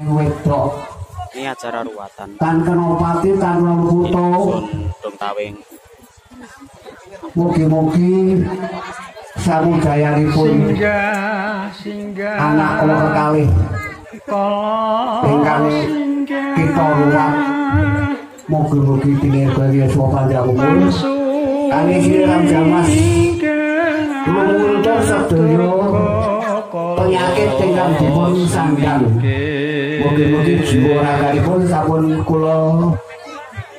wedok. Ini acara ruatan. Tan Kenopati, Tan Lemputo. Dong Tawing. Mugi-mugi samudayanipun anak loro kalih ingkang kita ruwat. Mugi-mugi tinirgaya sopan jamumun. Kami siram jamas lumulur sedaya penyakit ingkang dipun sandang. Mugi-mugi jiwa raganipun sampun kula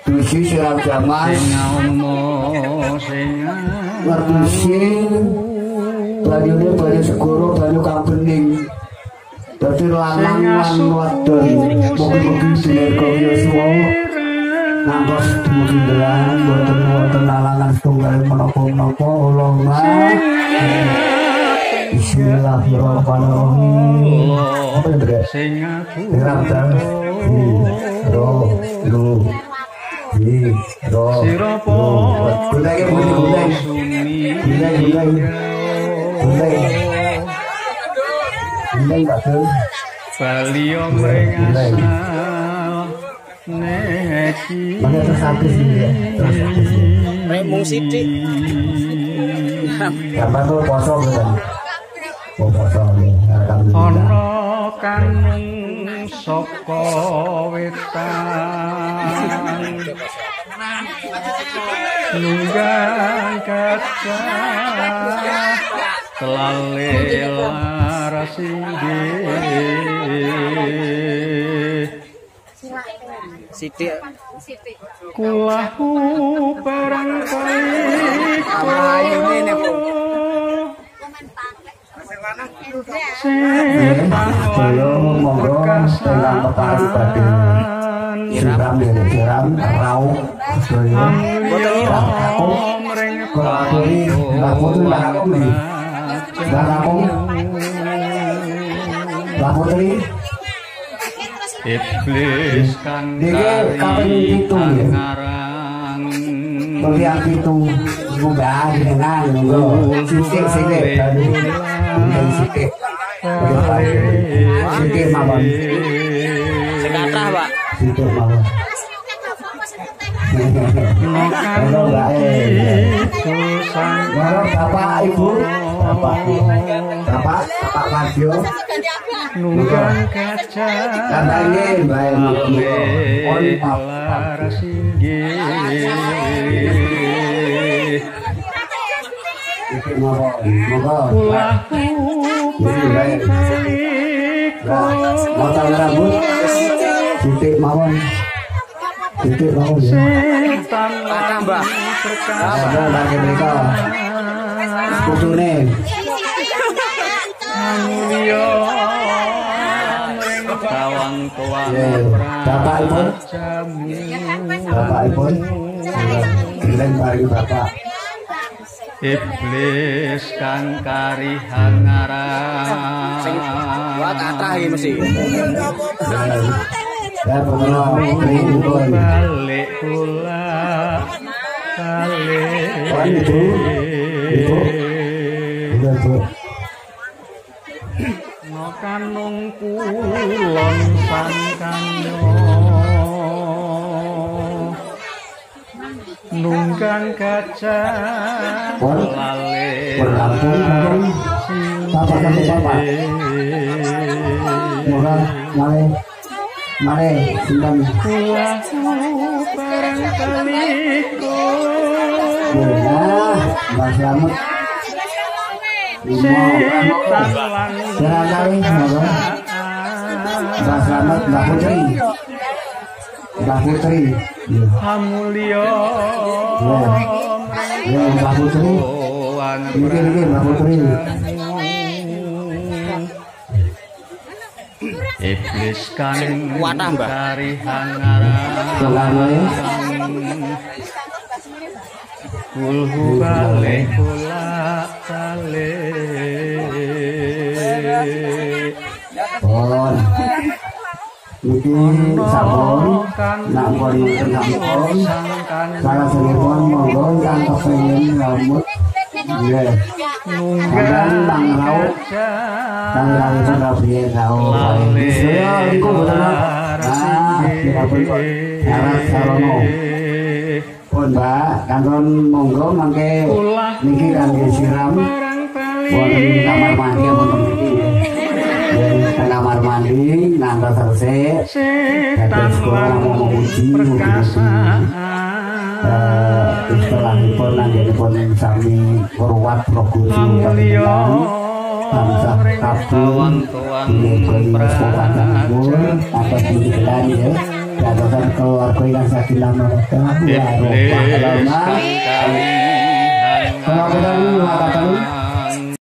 dusi siram jamas ngerdusi banyune banyu segoro banyu kang bening dadi lanang lan wadon. Mugi-mugi tinirgaya Yosua ngantos dumugi ndelang boten wonten alangan setunggal menapa-menapa Allahumma. Bismillahirrahmanirrahim. Apa yang beres? Ramdan. Remung sidik. Gambar tuh kosong kan. Ana kang saka wetan nunggang kaca kelale laras Sidik. kulahu barangkali siram rauh iblis kang ngarang melihat itu mudah dengan sisik mawon Sing kathah, Pak. sisik mawon Bapak Ibu Bapak Madio nunggang kaca katanya baik laras inggih motong rambut titik mawon setan Tambah. ada lagi mereka kudune mulia kawang tuang Bapak Ibu Bapak Ibu Gilen bari Bapak iblis kang karihan ngarang Wah, kathah iki mesti. ya pemenang balik kula balik Ibu kanung kulon sangkanyo nunggang kaca lale berlampung Bapak murah mare sindang barangkali Mbak Slamet setan lan barangkali Mbak Slamet Mbak Putri hamulya Mbak Putri mikir Mbak Putri iblis kang Wadah, Mbak. karihan ngarang kulhu balik kula balik Bon iki sabun nak bon sampun salah senipun monggo ingkang kepengin rambut nggih Sampeyan Bang Rau. Bang Rau Surabaya Rau. Saya iku boten. Syarat sarono. Pun Mbak, kanton monggo mangke niki kangge siram. Wonten kamar mandi wonten iki. Kamar mandi nangga selesai. Dados kula memuji istilahipun anggenipun sami ruwat progusi panjenengan bangsa kabeh niki kesempatan atas digelar ya dadosan keluarga yang sakinah mawaddah warahmah. Kalau kita